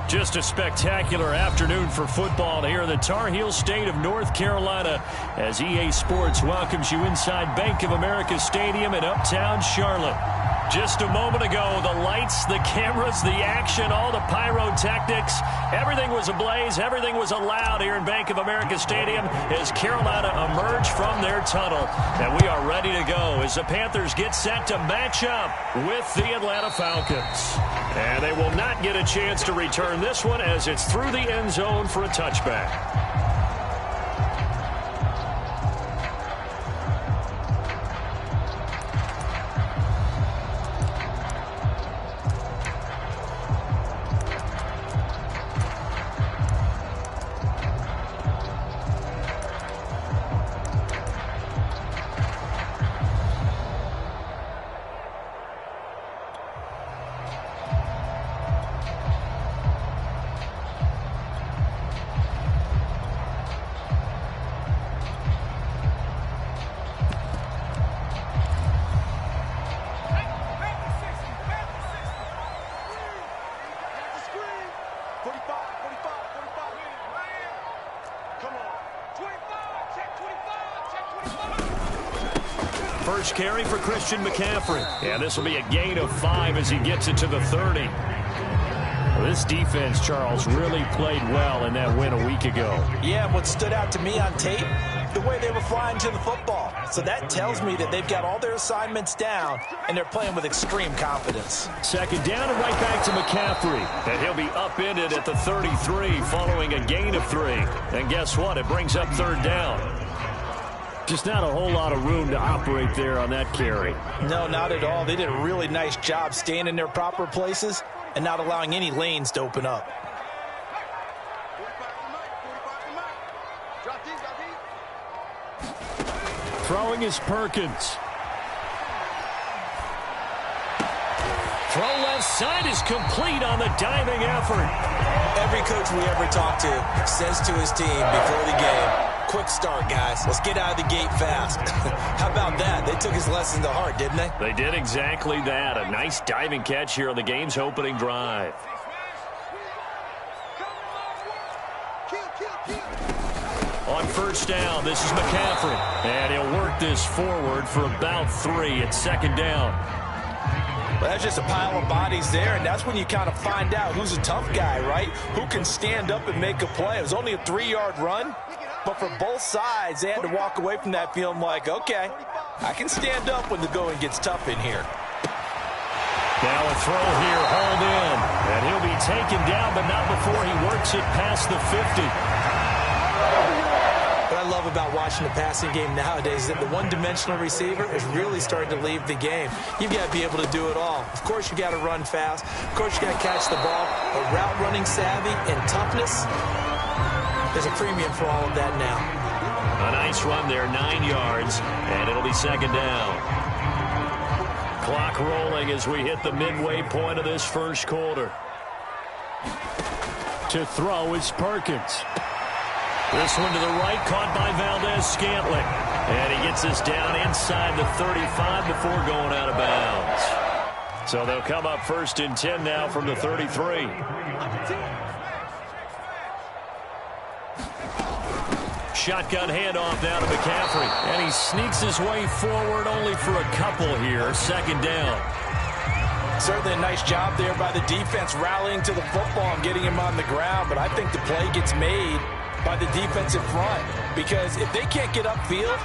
Just a spectacular afternoon for football here in the Tar Heel state of North Carolina as EA Sports welcomes you inside Bank of America Stadium in Uptown Charlotte. Just a moment ago, the lights, the cameras, the action, all the pyrotechnics, everything was ablaze, everything was allowed here in Bank of America Stadium as Carolina emerged from their tunnel. And we are ready to go as the Panthers get set to match up with the Atlanta Falcons. And they will not get a chance to return this one as it's through the end zone for a touchback. First carry for Christian McCaffrey. Yeah, this will be a gain of 5 as he gets it to the 30. Well, this defense, Charles, really played well in that win a week ago. Yeah, what stood out to me on tape, the way they were flying to the football. So that tells me that they've got all their assignments down, and they're playing with extreme confidence. Second down and right back to McCaffrey. And he'll be upended at the 33 following a gain of 3. And guess what? It brings up third down. Just not a whole lot of room to operate there on that carry. No, not at all. They did a really nice job staying in their proper places and not allowing any lanes to open up. Throwing is Perkins. Throw left side is complete on the diving effort. Every coach we ever talk to says to his team before the game, quick start, guys. Let's get out of the gate fast. How about that? They took his lesson to heart, didn't they? They did exactly that. A nice diving catch here on the game's opening drive. On first down, this is McCaffrey. And he'll work this forward for about 3 at second down. Well, that's just a pile of bodies there, and that's when you kind of find out who's a tough guy, right? Who can stand up and make a play. It was only a 3-yard run, but for both sides, they had to walk away from that feeling like, okay, I can stand up when the going gets tough in here. Now a throw here, hauled in, and he'll be taken down, but not before he works it past the 50. What I love about watching the passing game nowadays is that the one-dimensional receiver is really starting to leave the game. You've got to be able to do it all. Of course, you got to run fast. Of course, you got to catch the ball. But route running savvy and toughness, there's a premium for all of that now. A nice run there, 9 yards, and it'll be second down. Clock rolling as we hit the midway point of this first quarter. To throw is Perkins. This one to the right, caught by Valdez-Scantling. And he gets us down inside the 35 before going out of bounds. So they'll come up first and 10 now from the 33. Shotgun handoff down to McCaffrey. And he sneaks his way forward only for a couple here. Second down. Certainly a nice job there by the defense rallying to the football and getting him on the ground. But I think the play gets made by the defensive front, because if they can't get upfield,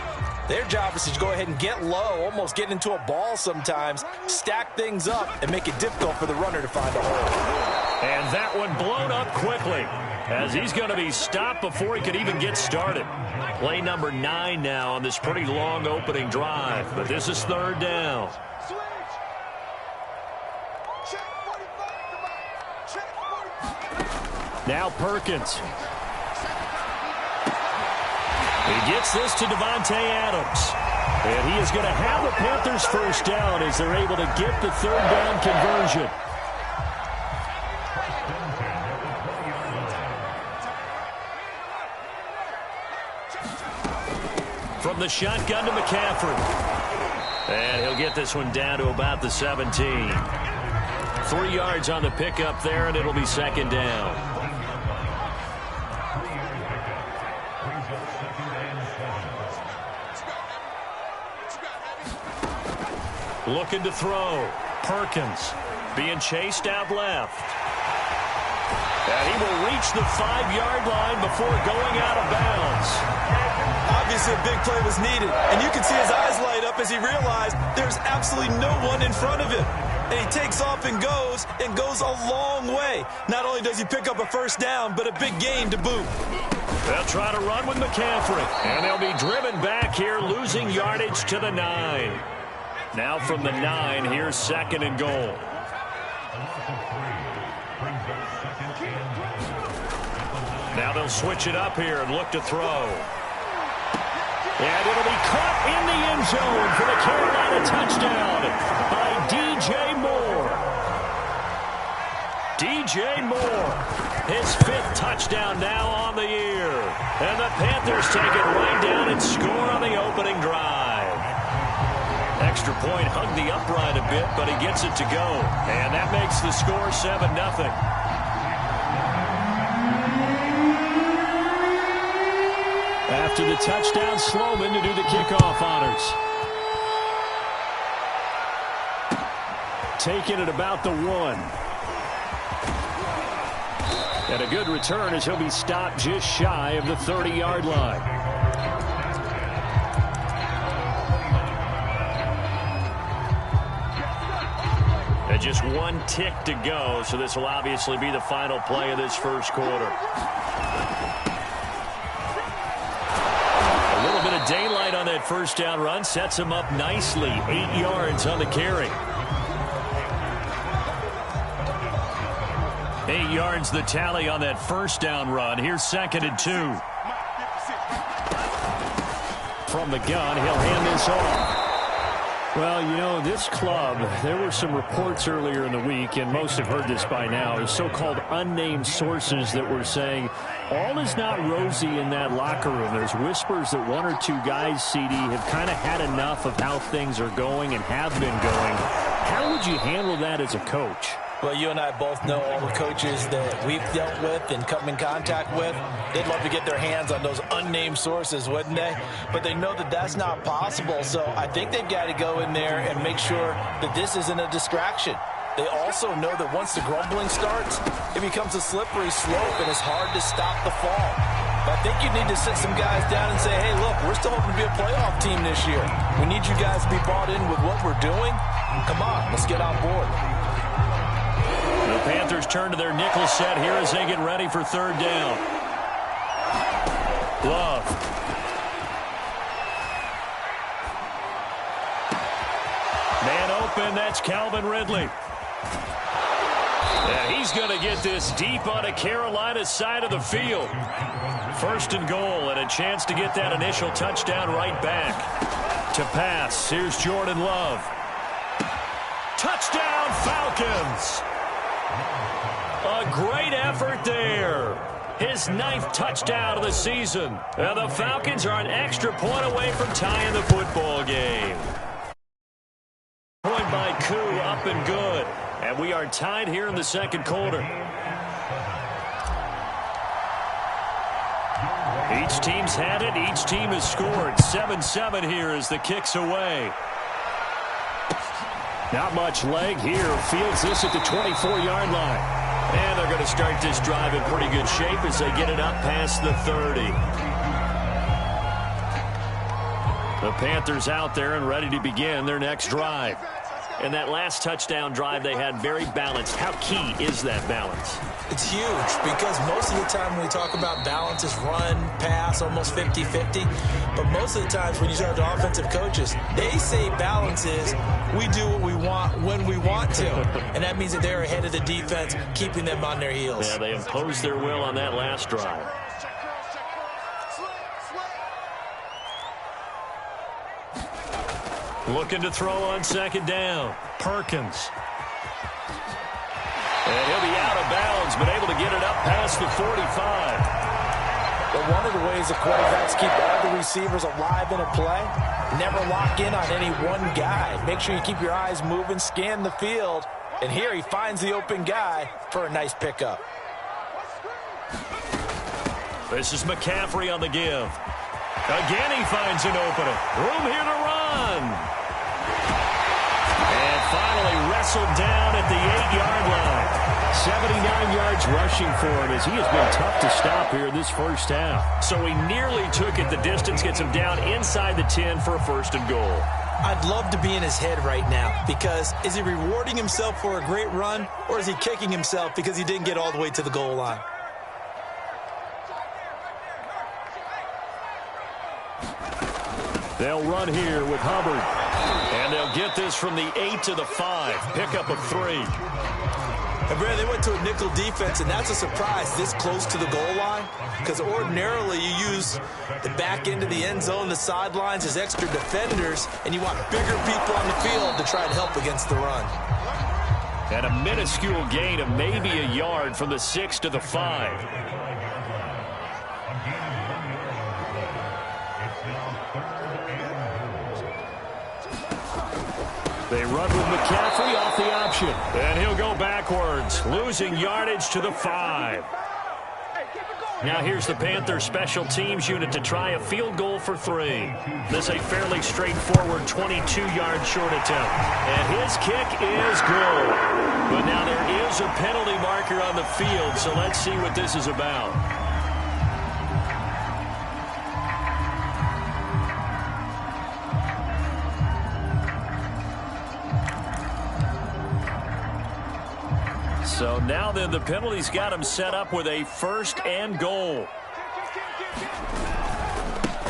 their job is to go ahead and get low, almost get into a ball sometimes, stack things up, and make it difficult for the runner to find a hole. And that one blown up quickly as he's going to be stopped before he could even get started. Play number 9 now on this pretty long opening drive, but this is third down. Now Perkins. He gets this to Devontae Adams. And he is going to have the Panthers first down as they're able to get the third down conversion. From the shotgun to McCaffrey. And he'll get this one down to about the 17. 3 yards on the pickup there, and it'll be second down. Looking to throw. Perkins being chased out left. And he will reach the 5-yard line before going out of bounds. Obviously, a big play was needed, and you can see his eyes light up as he realized there's absolutely no one in front of him. And he takes off and goes a long way. Not only does he pick up a first down, but a big gain to boot. They'll try to run with McCaffrey, and they'll be driven back here, losing yardage to the 9. Now from the 9, here's second and goal. Now they'll switch it up here and look to throw. And it'll be caught in the end zone for the Carolina touchdown by DJ Moore. DJ Moore, his 5th touchdown now on the year. And the Panthers take it right down and score on the opening drive. Extra point hugged the upright a bit, but he gets it to go. And that makes the score 7-0. After the touchdown, Sloman to do the kickoff honors. Taking it about the 1. And a good return as he'll be stopped just shy of the 30-yard line. And just 1 tick to go, so this will obviously be the final play of this first quarter. A little bit of daylight on that first down run sets him up nicely. 8 yards on the carry. 8 yards the tally on that first down run. Here's second and 2. From the gun, he'll hand this off. Well, you know, this club, there were some reports earlier in the week, and most have heard this by now, so-called unnamed sources that were saying all is not rosy in that locker room. There's whispers that 1 or 2 guys, CD, have kind of had enough of how things are going and have been going. How would you handle that as a coach? Well, you and I both know all the coaches that we've dealt with and come in contact with. They'd love to get their hands on those unnamed sources, wouldn't they? But they know that that's not possible, so I think they've got to go in there and make sure that this isn't a distraction. They also know that once the grumbling starts, it becomes a slippery slope, and it's hard to stop the fall. But I think you need to sit some guys down and say, hey, look, we're still hoping to be a playoff team this year. We need you guys to be bought in with what we're doing. Come on, let's get on board. The Panthers turn to their nickel set here as they get ready for third down. Love. Man open, that's Calvin Ridley. And he's going to get this deep on the Carolina side of the field. First and goal, and a chance to get that initial touchdown right back. To pass, here's Jordan Love. Touchdown, Falcons! A great effort there. His 9th touchdown of the season. And the Falcons are an extra point away from tying the football game. Point by Koo, up and good. And we are tied here in the second quarter. Each team's had it. Each team has scored. 7-7 here as the kick's away. Not much leg here. Fields this at the 24-yard line. And they're going to start this drive in pretty good shape as they get it up past the 30. The Panthers out there and ready to begin their next drive. And that last touchdown drive they had very balanced. How key is that balance? It's huge because most of the time when we talk about balance is run, pass, almost 50-50. But most of the times when you talk to offensive coaches, they say balance is we do what we want when we want to. And that means that they're ahead of the defense, keeping them on their heels. Yeah, they imposed their will on that last drive. Looking to throw on second down. Perkins. And he'll be out of bounds, but able to get it up past the 45. But one of the ways the quarterbacks keep all the receivers alive in a play, never lock in on any one guy. Make sure you keep your eyes moving, scan the field, And here he finds the open guy for a nice pickup. This is McCaffrey on the give. Again he finds an opening. Room here to run. And finally wrestled down at the 8-yard line. 79 yards rushing for him as he has been tough to stop here this first half. So he nearly took it the distance, gets him down inside the 10 for a 1st and goal. I'd love to be in his head right now because is he rewarding himself for a great run or is he kicking himself because he didn't get all the way to the goal line? They'll run here with Hubbard. And they'll get this from the 8 to the 5. Pickup of 3. And Brad, they went to a nickel defense, and that's a surprise this close to the goal line because ordinarily you use the back end of the end zone, the sidelines as extra defenders, and you want bigger people on the field to try and help against the run. And a minuscule gain of maybe a yard from the 6 to the 5. They run with McCaffrey off the option. And he'll go backwards, losing yardage to the 5. Now here's the Panthers special teams unit to try a field goal for 3. This is a fairly straightforward 22-yard short attempt. And his kick is good. But now there is a penalty marker on the field, so let's see what this is about. So now then the penalty's got him set up with a 1st and goal.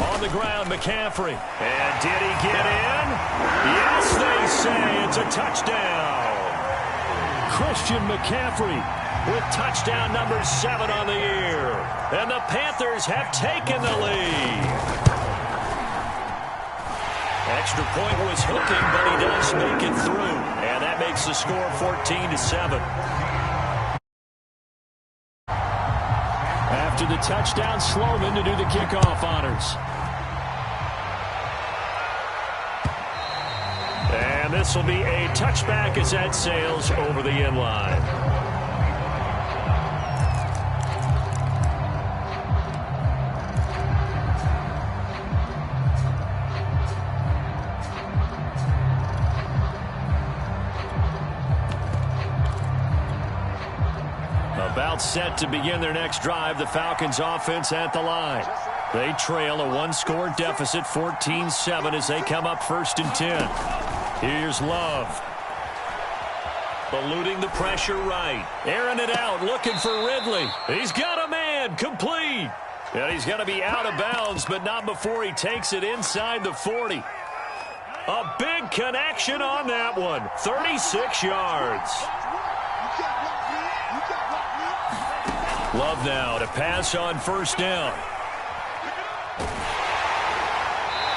On the ground, McCaffrey. And did he get in? Yes, they say it's a touchdown. Christian McCaffrey with touchdown number 7 on the year. And the Panthers have taken the lead. Extra point was hooking, but he does make it through. And that makes the score 14-7. After the touchdown, Sloman to do the kickoff honors. And this will be a touchback as that sails over the end line. About set to begin their next drive, the Falcons offense at the line. They trail a 1-score deficit, 14-7 as they come up 1st and 10. Here's Love. Eluding the pressure right. Airing it out, looking for Ridley. He's got a man, complete. And he's going to be out of bounds, but not before he takes it inside the 40. A big connection on that one, 36 yards. Love now to pass on 1st down.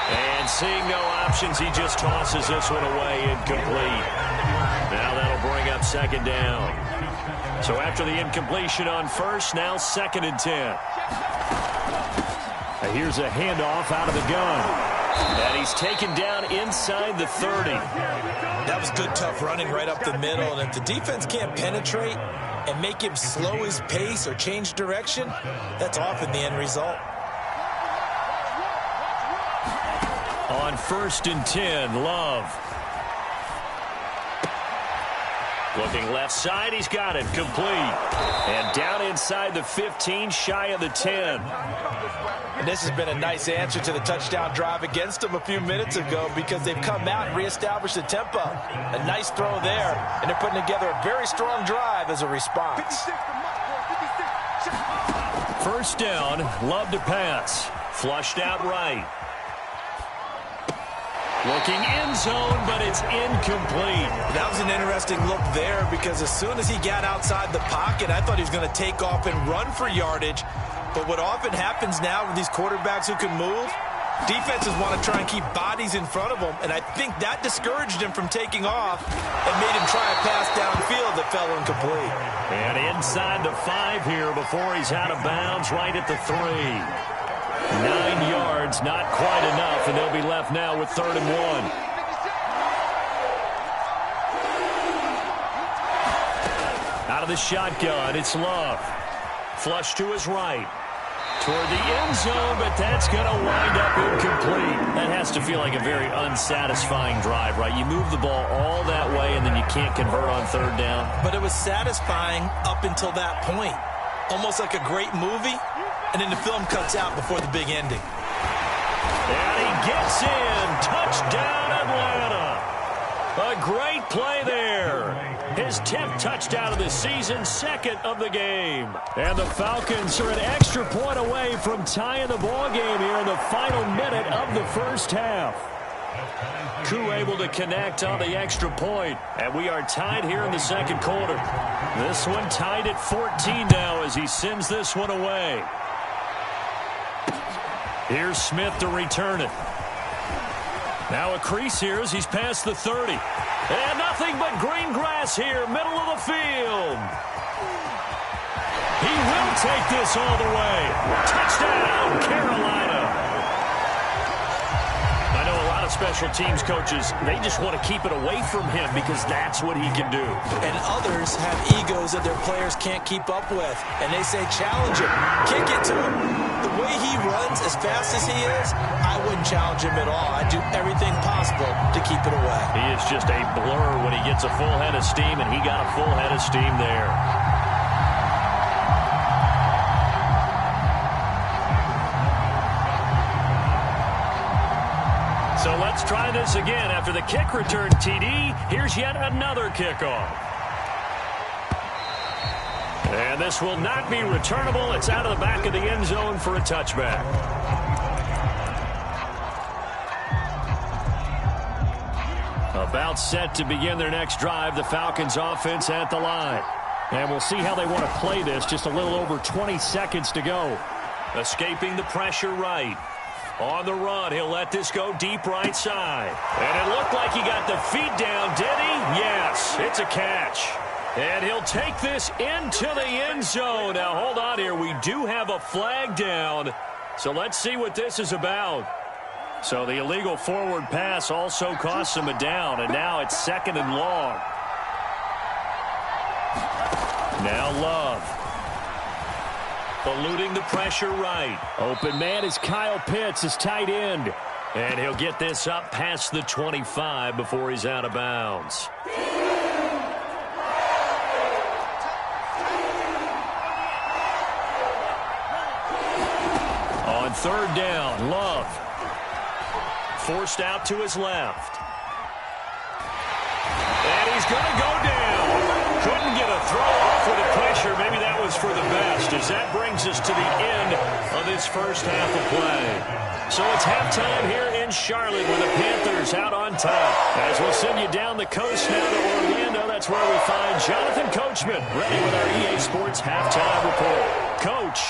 And seeing no options, he just tosses this one away, incomplete. Now that'll bring up 2nd down. So after the incompletion on 1st, now 2nd and 10. Now here's a handoff out of the gun. And he's taken down inside the 30. That was good, tough running right up the middle. And if the defense can't penetrate and make him slow his pace or change direction, that's often the end result. On 1st and 10, Love. Looking left side, he's got it, complete. And down inside the 15, shy of the 10. And this has been a nice answer to the touchdown drive against them a few minutes ago because they've come out and reestablished the tempo. A nice throw there, and they're putting together a very strong drive as a response. 1st down, Love to pass. Flushed out right. Looking end zone, but it's incomplete. That was an interesting look there because as soon as he got outside the pocket, I thought he was going to take off and run for yardage. But what often happens now with these quarterbacks who can move, defenses want to try and keep bodies in front of them, and I think that discouraged him from taking off and made him try a pass downfield that fell incomplete. And inside the 5 here before he's out of bounds, right at the 3. 9 yards, not quite enough, and they'll be left now with 3rd and 1. of the shotgun. It's Love. Flush to his right. Toward the end zone, but that's going to wind up incomplete. That has to feel like a very unsatisfying drive, right? You move the ball all that way, and then you can't convert on third down. But it was satisfying up until that point. Almost like a great movie, and then the film cuts out before the big ending. And he gets in. Touchdown, Atlanta. A great play there. His 10th touchdown of the season, second of the game. And the Falcons are an extra point away from tying the ball game here in the final minute of the first half. Koo able to connect on the extra point, and we are tied here in the second quarter. This one tied at 14 now as he sends this one away. Here's Smith to return it. Now a crease here as he's past the 30. And nothing but green grass here, middle of the field. He will take this all the way. Touchdown, Carolina. I know a lot of special teams coaches, they just want to keep it away from him because that's what he can do. And others have egos that their players can't keep up with. And they say, challenge him. Kick it to him. The way he runs as fast as he is, I wouldn't challenge him at all. I'd do everything possible to keep it away. He is just a blur when he gets a full head of steam, and he got a full head of steam there. So let's try this again. After the kick return TD, here's yet another kickoff. And this will not be returnable. It's out of the back of the end zone for a touchback. About set to begin their next drive, the Falcons offense at the line. And we'll see how they want to play this. Just a little over 20 seconds to go. Escaping the pressure right. On the run, he'll let this go deep right side. And it looked like he got the feet down, did he? Yes, it's a catch. And he'll take this into the end zone. Now, hold on here. We do have a flag down. So let's see what this is about. So the illegal forward pass also costs him a down. And now it's second and long. Now Love. Eluding the pressure right. Open man is Kyle Pitts, his tight end. And he'll get this up past the 25 before he's out of bounds. On third down, Love. Forced out to his left. And he's going to go down. Couldn't get a throw off with the pressure. Maybe that was for the best, as that brings us to the end of this first half of play. So it's halftime here in Charlotte with the Panthers out on top. As we'll send you down the coast now to Orlando, that's where we find Jonathan Coachman ready with our EA Sports halftime report. Coach.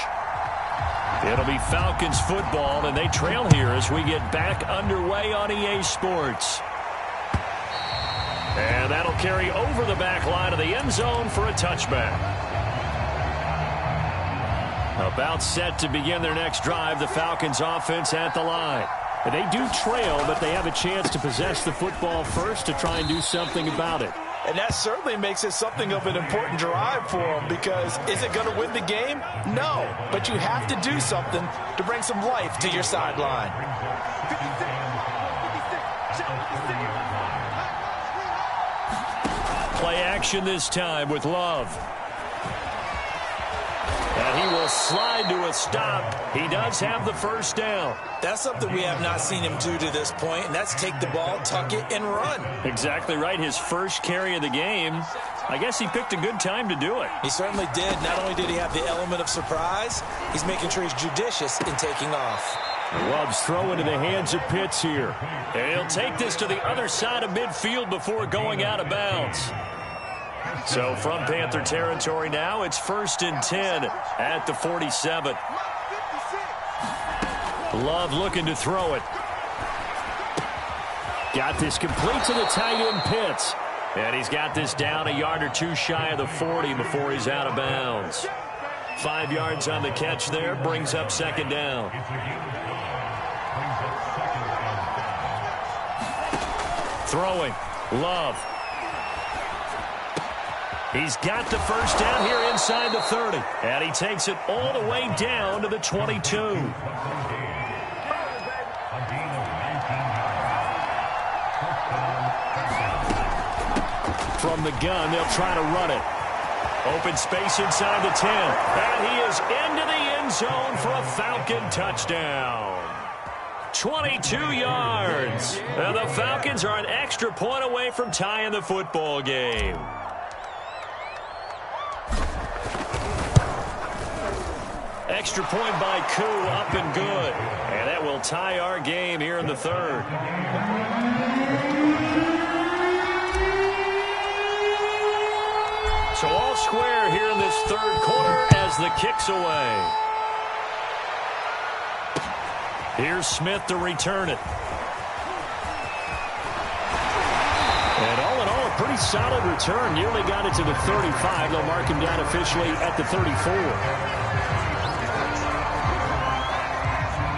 It'll be Falcons football, and they trail here as we get back underway on EA Sports. And that'll carry over the back line of the end zone for a touchback. About set to begin their next drive, the Falcons offense at the line. And they do trail, but they have a chance to possess the football first to try and do something about it. And that certainly makes it something of an important drive for them, because is it going to win the game? No, but you have to do something to bring some life to your sideline. Play action this time with Love. And he will slide to a stop. He does have the first down. That's something we have not seen him do to this point, and that's take the ball, tuck it, and run. Exactly right. His first carry of the game. I guess he picked a good time to do it. He certainly did. Not only did he have the element of surprise, he's making sure he's judicious in taking off. Love's throw into the hands of Pitts here. And he'll take this to the other side of midfield before going out of bounds. So from Panther territory now, it's 1st and 10 at the 47. Love looking to throw it. Got this complete to the tight end Pitts. And he's got this down a yard or two shy of the 40 before he's out of bounds. 5 yards on the catch there, brings up second down. Throwing, Love. He's got the first down here inside the 30. And he takes it all the way down to the 22. From the gun, they'll try to run it. Open space inside the 10. And he is into the end zone for a Falcon touchdown. 22 yards. And the Falcons are an extra point away from tying the football game. Extra point by Koo, up and good. And that will tie our game here in the third. So all square here in this third quarter as the kick's away. Here's Smith to return it. And all in all, a pretty solid return. Nearly got it to the 35. They'll mark him down officially at the 34.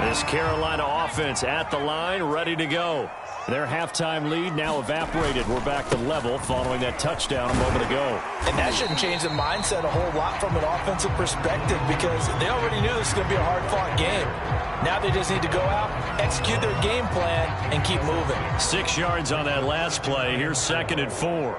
This Carolina offense at the line, ready to go. Their halftime lead now evaporated. We're back to level following that touchdown a moment ago. And that shouldn't change the mindset a whole lot from an offensive perspective because they already knew this was going to be a hard-fought game. Now they just need to go out, execute their game plan, and keep moving. 6 yards on that last play. Here's 2nd and 4.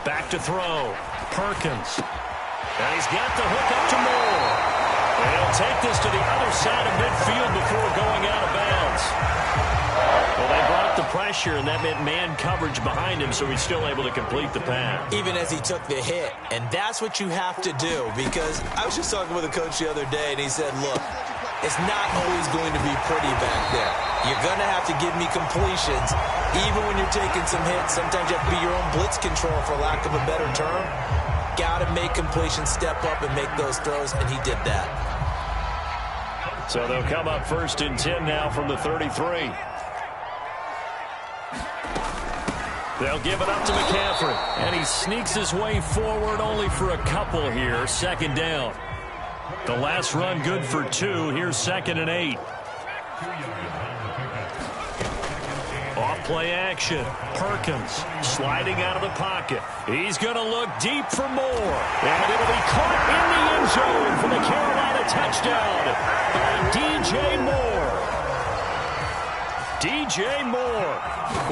Back to throw. Perkins. And he's got the hook up to Moore. And he'll take this to the other side of midfield before going out of bounds. Well, they brought the pressure, and that meant man coverage behind him, so he's still able to complete the pass. Even as he took the hit. And that's what you have to do, because I was just talking with a coach the other day, and he said, look, it's not always going to be pretty back there. You're going to have to give me completions. Even when you're taking some hits, sometimes you have to be your own blitz control, for lack of a better term. Got to make completions, step up, and make those throws, and he did that. So they'll come up 1st and 10 now from the 33. They'll give it up to McCaffrey. And he sneaks his way forward only for a couple here. 2nd down. The last run good for 2. Here's 2nd and 8. Off-play action. Perkins sliding out of the pocket. He's going to look deep for Moore. And it'll be caught in the end zone for the Carolina touchdown by DJ Moore. DJ Moore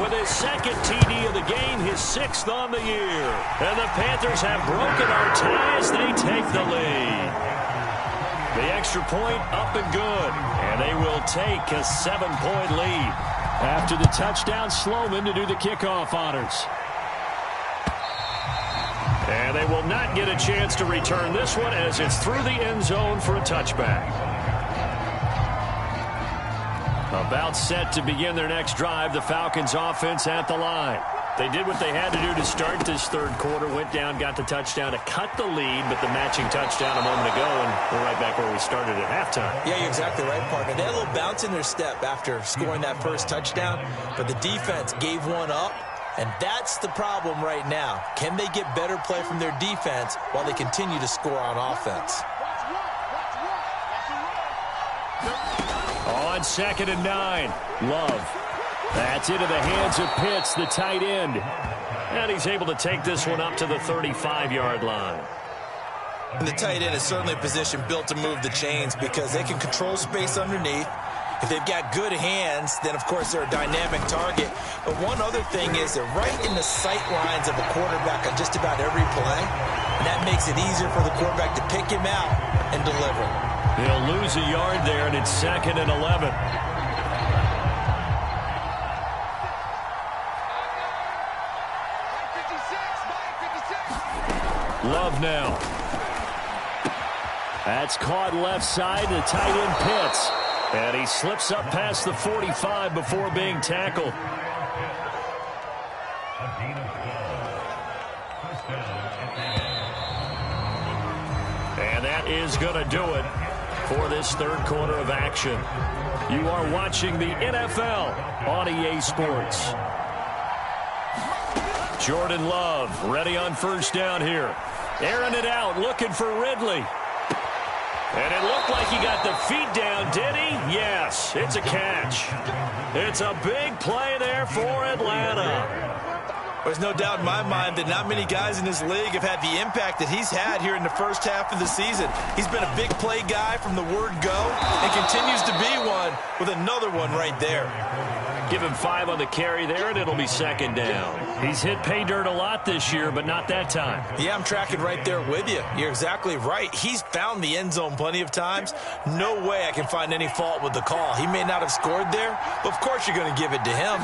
with his 2nd TD of the game, his 6th on the year. And the Panthers have broken our ties. They take the lead. The extra point up and good. And they will take a 7-point lead. After the touchdown, Sloman to do the kickoff honors. And they will not get a chance to return this one as it's through the end zone for a touchback. About set to begin their next drive, the Falcons offense at the line. They did what they had to do to start this third quarter, went down, got the touchdown to cut the lead, but the matching touchdown a moment ago, and we're right back where we started at halftime. Yeah, you're exactly right, partner. They had a little bounce in their step after scoring that first touchdown, but the defense gave one up, and that's the problem right now. Can they get better play from their defense while they continue to score on offense? On 2nd and 9, Love. That's into the hands of Pitts, the tight end. And he's able to take this one up to the 35-yard line. And the tight end is certainly a position built to move the chains because they can control space underneath. If they've got good hands, then, of course, they're a dynamic target. But one other thing is they're right in the sight lines of a quarterback on just about every play. And that makes it easier for the quarterback to pick him out and deliver. They'll lose a yard there, and it's 2nd and 11. Love now. That's caught left side, the tight end Pitts. And he slips up past the 45 before being tackled. And that is going to do it for this third quarter of action. You are watching the NFL on EA Sports. Jordan Love ready on 1st down here. Airing it out, looking for Ridley. And it looked like he got the feet down, did he? Yes, it's a catch. It's a big play there for Atlanta. There's no doubt in my mind that not many guys in this league have had the impact that he's had here in the first half of the season. He's been a big play guy from the word go and continues to be one with another one right there. Give him 5 on the carry there, and it'll be second down. He's hit pay dirt a lot this year, but not that time. Yeah, I'm tracking right there with you. You're exactly right. He's found the end zone plenty of times. No way I can find any fault with the call. He may not have scored there, but of course you're going to give it to him.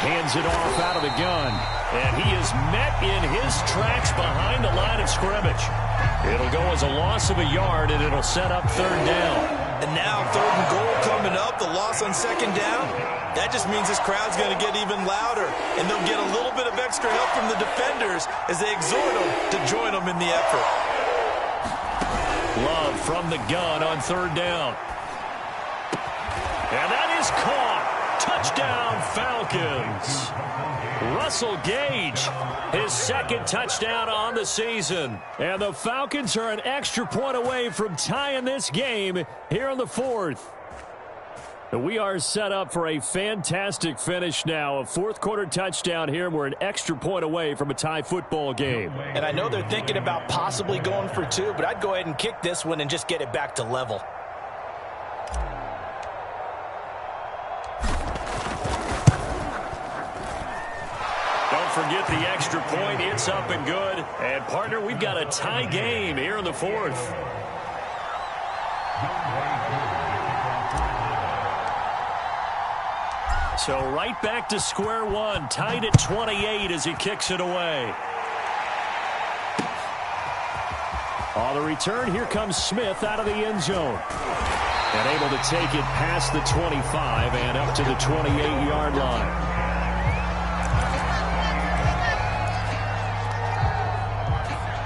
Hands it off out of the gun. And he is met in his tracks behind the line of scrimmage. It'll go as a loss of a yard, and it'll set up third down. And now third and goal coming up, the loss on second down. That just means this crowd's going to get even louder. And they'll get a little bit of extra help from the defenders as they exhort them to join them in the effort. Love from the gun on third down. And that is caught. Touchdown, Falcons. Russell Gage, his second touchdown on the season. And the Falcons are an extra point away from tying this game here in the fourth. We are set up for a fantastic finish now. A fourth-quarter touchdown here. We're an extra point away from a tie football game. And I know they're thinking about possibly going for 2, but I'd go ahead and kick this one and just get it back to level. Forget the extra point. It's up and good. And, partner, we've got a tie game here in the fourth. So right back to square one. Tied at 28 as he kicks it away. On the return, here comes Smith out of the end zone. And able to take it past the 25 and up to the 28-yard line.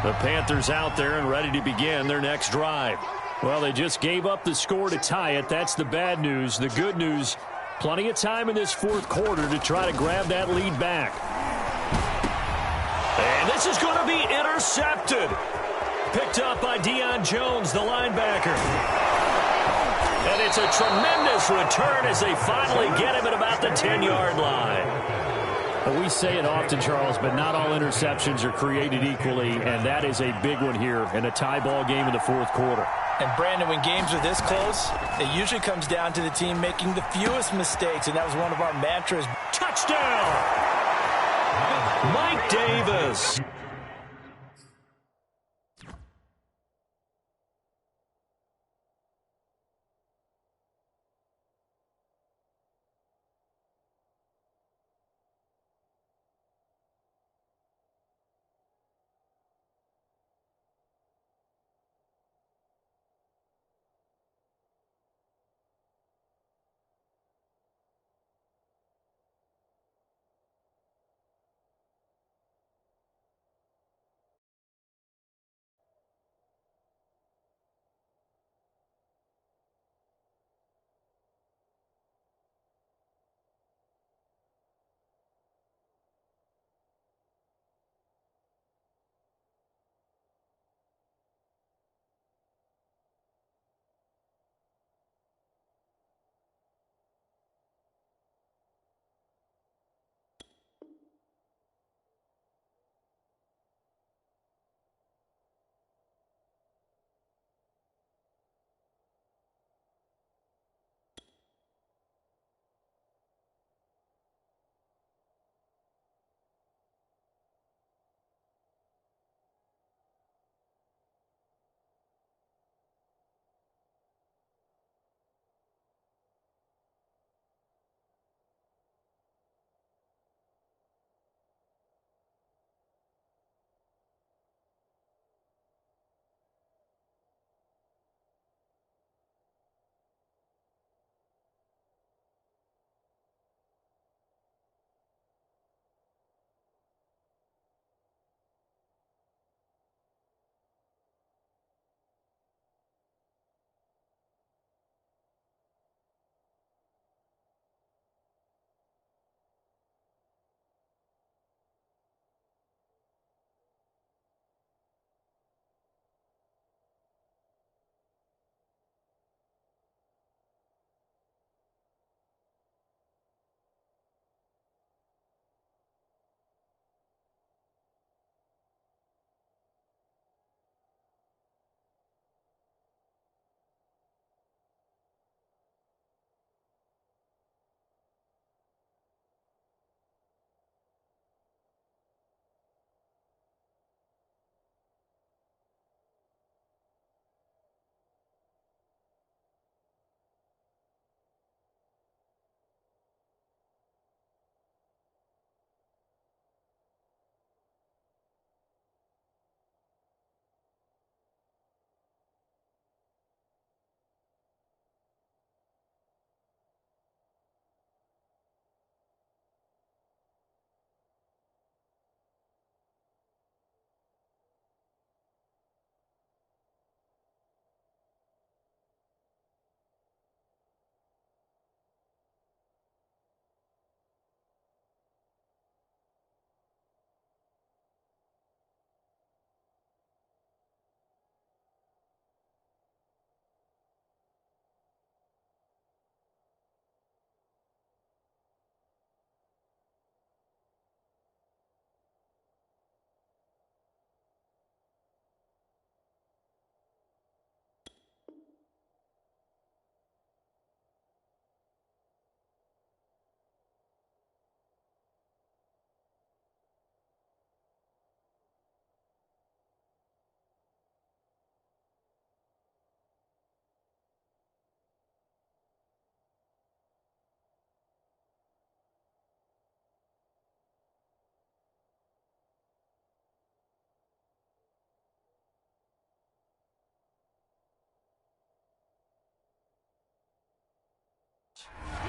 The Panthers out there and ready to begin their next drive. Well, they just gave up the score to tie it. That's the bad news. The good news, plenty of time in this fourth quarter to try to grab that lead back. And this is going to be intercepted. Picked up by Deion Jones, the linebacker. And it's a tremendous return as they finally get him at about the 10-yard line. We say it often, Charles, but not all interceptions are created equally, and that is a big one here in a tie ball game in the fourth quarter. And, Brandon, when games are this close, it usually comes down to the team making the fewest mistakes, and that was one of our mantras. Touchdown! Mike Davis.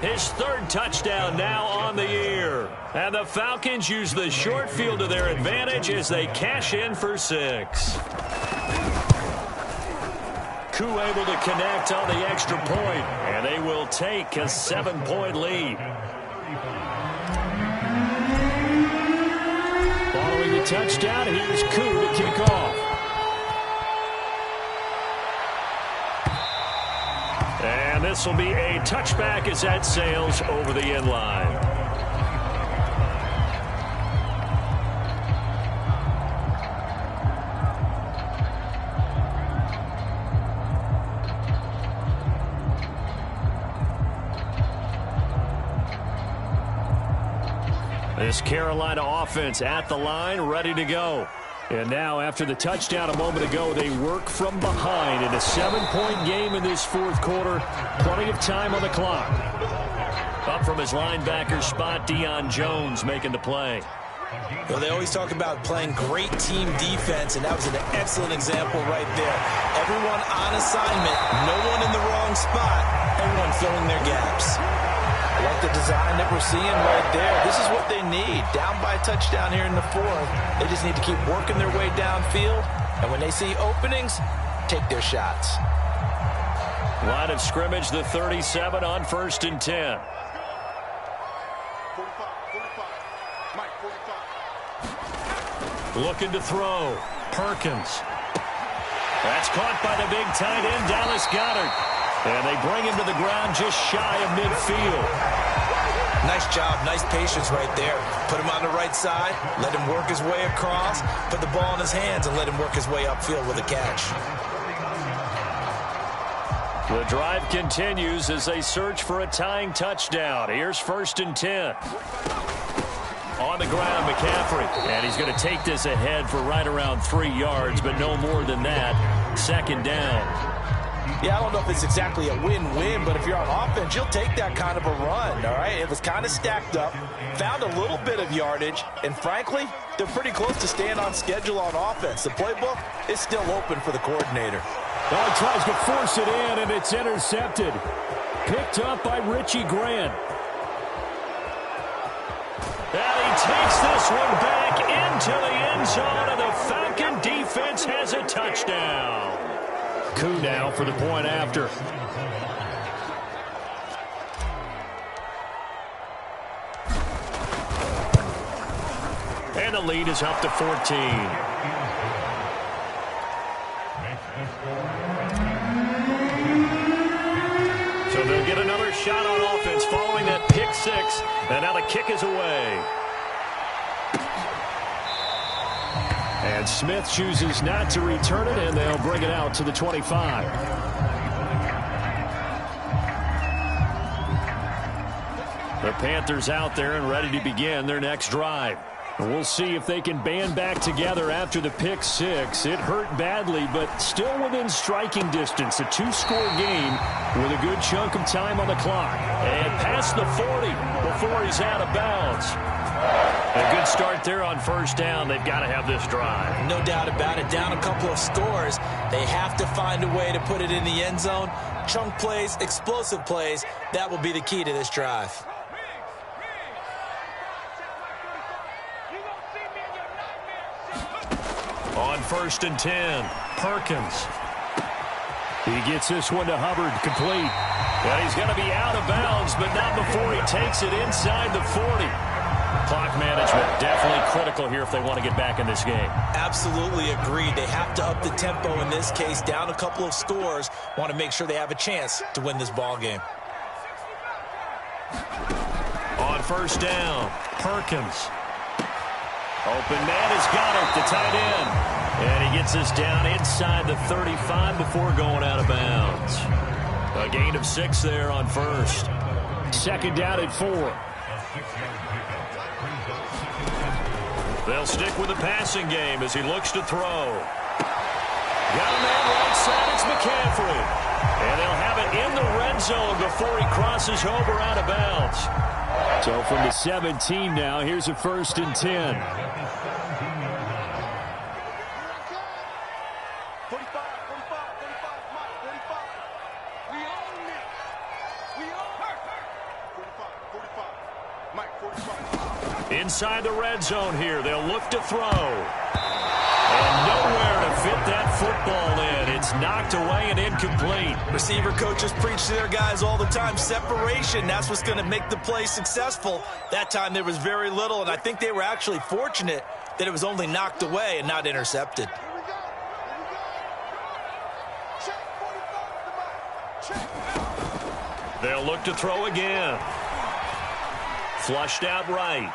His third touchdown now on the year. And the Falcons use the short field to their advantage as they cash in for 6. Koo able to connect on the extra point, and they will take a 7-point lead. Following the touchdown, here's Koo to kick off. And this will be a touchback as that sails over the end line. This Carolina offense at the line, ready to go. And now, after the touchdown a moment ago, they work from behind in a 7-point game in this fourth quarter. Plenty of time on the clock. Up from his linebacker spot, Deion Jones making the play. Well, they always talk about playing great team defense, and that was an excellent example right there. Everyone on assignment, no one in the wrong spot, everyone filling their gaps. I like the design that we're seeing right there. This is what they need. Down by a touchdown here in the fourth. They just need to keep working their way downfield. And when they see openings, take their shots. Line of scrimmage, the 37 on 1st and 10. Looking to throw. Perkins. That's caught by the big tight end, Dallas Goedert. And they bring him to the ground just shy of midfield. Nice job, nice patience right there. Put him on the right side, let him work his way across, put the ball in his hands, and let him work his way upfield with a catch. The drive continues as they search for a tying touchdown. Here's 1st and 10. On the ground, McCaffrey. And he's going to take this ahead for right around 3 yards, but no more than that. 2nd down. Yeah, I don't know if it's exactly a win-win, but if you're on offense, you'll take that kind of a run, all right? It was kind of stacked up, found a little bit of yardage, and frankly, they're pretty close to staying on schedule on offense. The playbook is still open for the coordinator. Well, he tries to force it in, and it's intercepted. Picked up by Richie Grant. And he takes this one back into the end zone, and the Falcon defense has a touchdown. Koo now for the point after. And the lead is up to 14. So they'll get another shot on offense following that pick 6. And now the kick is away. And Smith chooses not to return it, and they'll bring it out to the 25. The Panthers out there and ready to begin their next drive. And we'll see if they can band back together after the pick 6. It hurt badly, but still within striking distance. A 2-score game with a good chunk of time on the clock. And past the 40 before he's out of bounds. A good start there on 1st down. They've got to have this drive. No doubt about it. Down a couple of scores. They have to find a way to put it in the end zone. Chunk plays, explosive plays. That will be the key to this drive. On 1st and 10, Perkins. He gets this one to Hubbard, complete. And he's going to be out of bounds, but not before he takes it inside the 40. Clock management definitely critical here if they want to get back in this game. Absolutely agreed. They have to up the tempo in this case. Down a couple of scores. Want to make sure they have a chance to win this ball game. On 1st down, Perkins. Open man has got it, the tight end. And he gets us down inside the 35 before going out of bounds. A gain of 6 there on 1st. 2nd down at 4. They'll stick with the passing game as he looks to throw. Got a man right side, it's McCaffrey. And they'll have it in the red zone before he crosses over out of bounds. So from the 17 now, here's a 1st and 10. Inside the red zone here. They'll look to throw. And nowhere to fit that football in. It's knocked away and incomplete. Receiver coaches preach to their guys all the time. Separation, that's what's going to make the play successful. That time there was very little, and I think they were actually fortunate that it was only knocked away and not intercepted. They'll look to throw again. Flushed out right.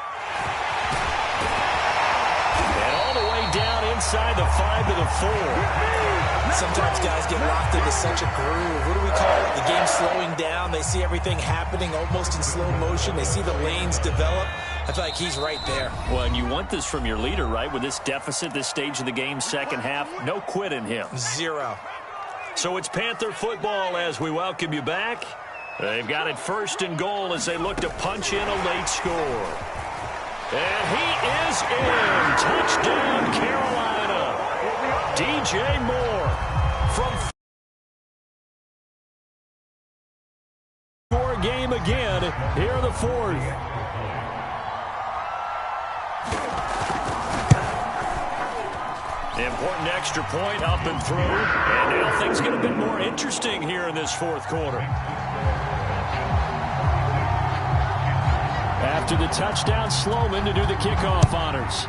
And all the way down inside the 5 to the 4. Sometimes guys get locked into such a groove. What do we call it? The game slowing down. They see everything happening almost in slow motion. They see the lanes develop. I feel like he's right there. Well, and you want this from your leader, right? With this deficit, this stage of the game, second half, no quit in him. Zero. So it's Panther football as we welcome you back. They've got it 1st and goal as they look to punch in a late score. And he is in. Touchdown, Carolina. DJ Moore from score game again here in the 4th. Important extra point up and through. And now things get a bit more interesting here in this 4th quarter. After the touchdown, Sloman to do the kickoff honors.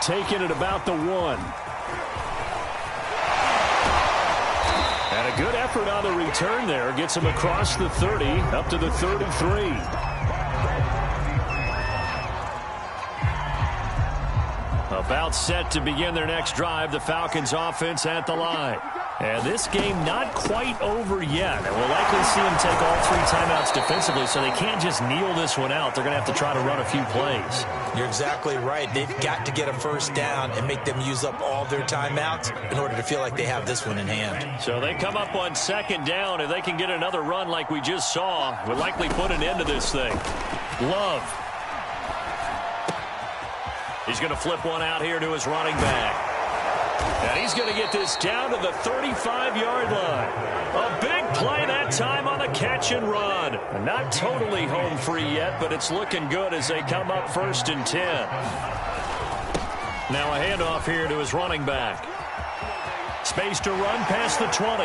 Taking it about the 1. And a good effort on the return there. Gets him across the 30, up to the 33. About set to begin their next drive. The Falcons offense at the line. And this game not quite over yet. And we'll likely see them take all 3 timeouts defensively, so they can't just kneel this one out. They're going to have to try to run a few plays. You're exactly right. They've got to get a first down and make them use up all their timeouts in order to feel like they have this one in hand. So they come up on 2nd down. If they can get another run like we just saw, would likely put an end to this thing. Love. He's going to flip one out here to his running back. And he's going to get this down to the 35-yard line. A big play that time on the catch and run. Not totally home free yet, but it's looking good as they come up 1st and 10. Now a handoff here to his running back. Space to run past the 20.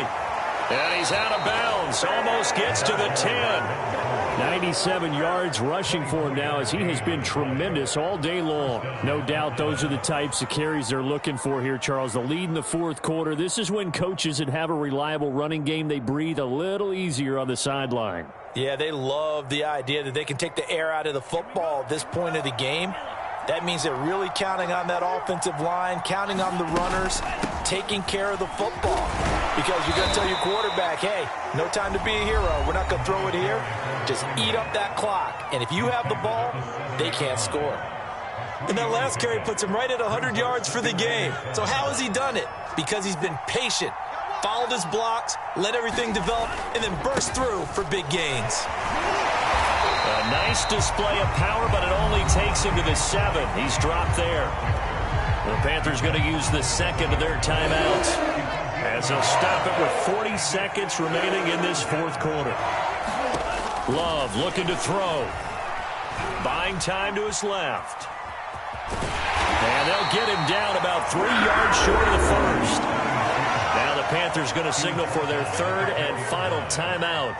And he's out of bounds. Almost gets to the 10. 97 yards rushing for him now as he has been tremendous all day long. No doubt those are the types of carries they're looking for here, Charles. The lead in the 4th quarter. This is when coaches that have a reliable running game, they breathe a little easier on the sideline. Yeah, they love the idea that they can take the air out of the football at this point of the game. That means they're really counting on that offensive line, counting on the runners, taking care of the football. Because you're going to tell your quarterback, hey, no time to be a hero. We're not going to throw it here. Just eat up that clock. And if you have the ball, they can't score. And that last carry puts him right at 100 yards for the game. So how has he done it? Because he's been patient, followed his blocks, let everything develop, and then burst through for big gains. A nice display of power, but it only takes him to the 7. He's dropped there. The Panthers going to use the 2nd of their timeouts as they'll stop it with 40 seconds remaining in this 4th quarter. Love looking to throw. Buying time to his left. And they'll get him down about 3 yards short of the 1st. Now the Panthers going to signal for their 3rd and final timeout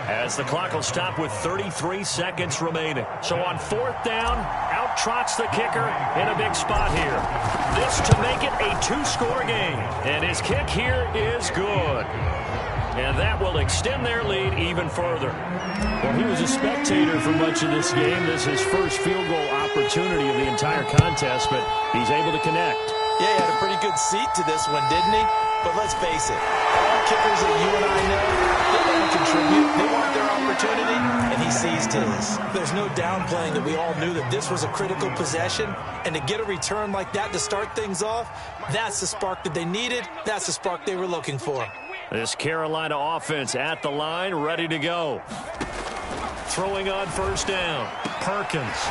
as the clock will stop with 33 seconds remaining. So on 4th down, out trots the kicker in a big spot here. This to make it a 2-score game. And his kick here is good. And that will extend their lead even further. Well, he was a spectator for much of this game. This is his first field goal opportunity of the entire contest, but he's able to connect. Yeah, he had a pretty good seat to this one, didn't he? But let's face it, all kickers that you and I know, they want to contribute. They want their opportunity, and he seized his. There's no downplaying that we all knew that this was a critical possession, and to get a return like that to start things off, that's the spark that they needed. That's the spark they were looking for. This Carolina offense at the line, ready to go. Throwing on 1st down. Perkins.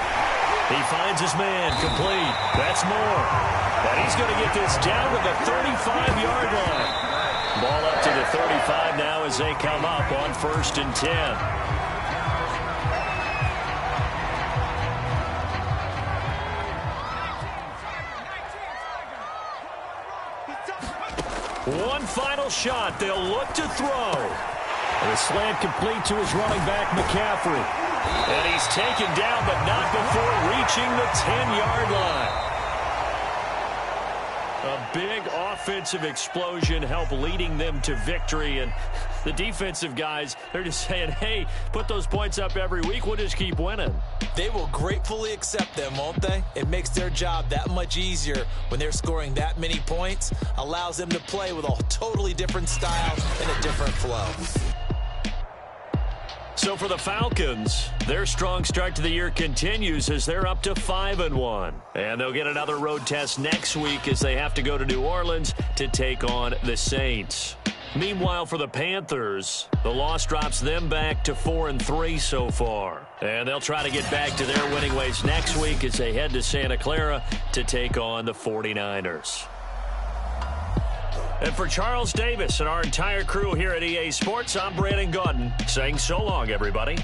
He finds his man, complete. That's Moore. And he's going to get this down to the 35-yard line. Ball up to the 35 now as they come up on 1st and 10. One final shot. They'll look to throw. And a slant complete to his running back, McCaffrey. And he's taken down, but not before reaching the 10-yard line. A big offensive explosion helped leading them to victory. And the defensive guys, they're just saying, hey, put those points up every week. We'll just keep winning. They will gratefully accept them, won't they? It makes their job that much easier when they're scoring that many points. Allows them to play with a totally different style and a different flow. So for the Falcons, their strong start to the year continues as they're up to 5-1. And they'll get another road test next week as they have to go to New Orleans to take on the Saints. Meanwhile, for the Panthers, the loss drops them back to 4-3 so far. And they'll try to get back to their winning ways next week as they head to Santa Clara to take on the 49ers. And for Charles Davis and our entire crew here at EA Sports, I'm Brandon Gaudin saying so long, everybody.